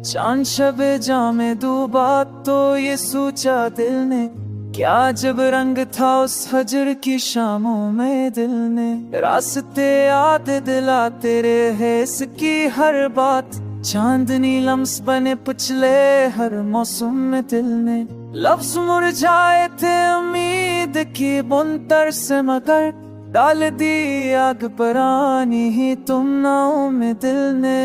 चांद शबे जामे डूबा तो ये सोचा दिल ने, क्या जब रंग था उस हजर की शामों में दिल ने। रास्ते याद दिला तेरे है इसकी हर बात, चांदनी लम्स बने पिछले हर मौसम में दिल ने। लफ्ज मुरझाए थे उम्मीद की बुनतर से, मगर डाल दी आग परानी ही तुम नाव में दिल ने।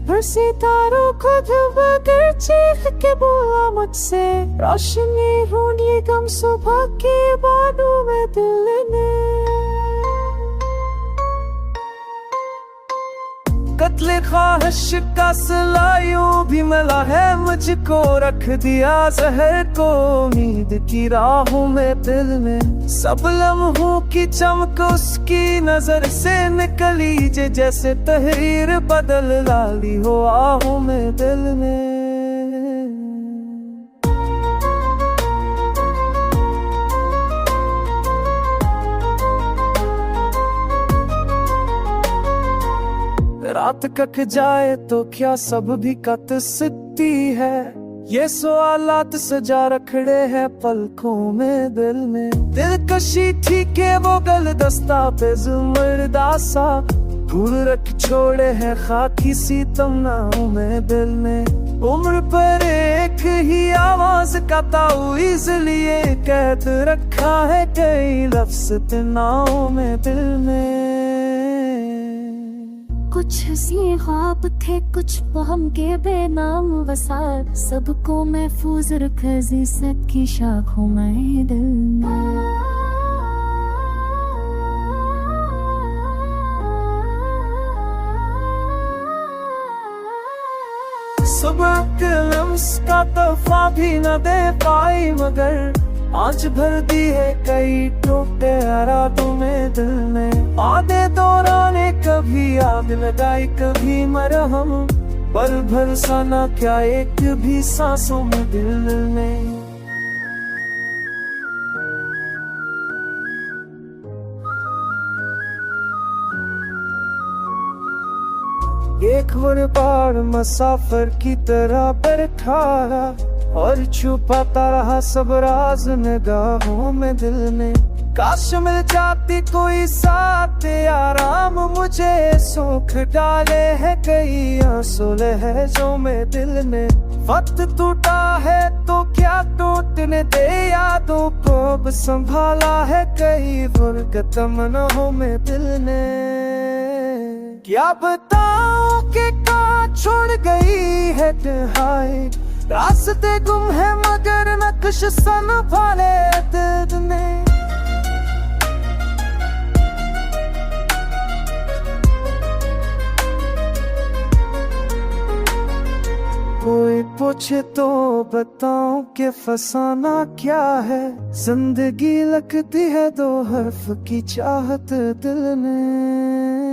हर सितारों को बगैर चीख के बोला मुझसे, रोशनी ढूंढिए गम सुबह के बादों में दिल ने। कत्ले ख्वाहिश का सिला यूं भी मिला है मुझको, रख दिया जहर को उम्मीद की राहों में दिल ने। सब लम्हों की चमक उसकी नजर से निकली, जैसे तहरीर बदल डाली हो आहों में दिल ने। रात कट जाए तो क्या सब भी कत सकती है, ये सवालात सजा रखड़े हैं पलकों में दिल में। दिलकशी थी के वो गल दस्ता पे जुमरदासा, भूल रख छोड़े हैं खाकी सी तमन्नाओं में दिल ने। उम्र पर एक ही आवाज का तावीज़ लिए कैद रखा है कई लफ्ज़ तनाव में दिल में। कुछ हंसी ख्वाब थे कुछ वहम के बेनाम वसार, सबको महफूज रखे ज़िज़्ज़त की शाखों में दिल में। सुबह के लम्स का तोहफा भी न दे पाई, मगर आज भर दी है कई टूटे रातों में दिल ने। आधे दौराने कभी आग लगाई कभी मरहम, पल भर सा ना क्या एक भी सांसों में दिल ने। एक बार मुसाफिर की तरह बैठा और छुपाता रहा सब राज निगाहों में दिल ने। काश मिल जाती कोई साथ आराम, मुझे सूख डाले है कई आंसू लहजों में दिल ने। वक्त टूटा है तो क्या टूटने दे यादों को, अब संभाला है कई फुर्गत तमन्नाओं में दिल ने। क्या बताऊं कि कहाँ छोड़ गई है तन्हाई, रास्ते गुम है मगर नक्श संभाले दिल ने। कोई पूछे तो बताऊं कि फसाना क्या है, जिंदगी लगती है दो हर्फ की चाहत दिल ने।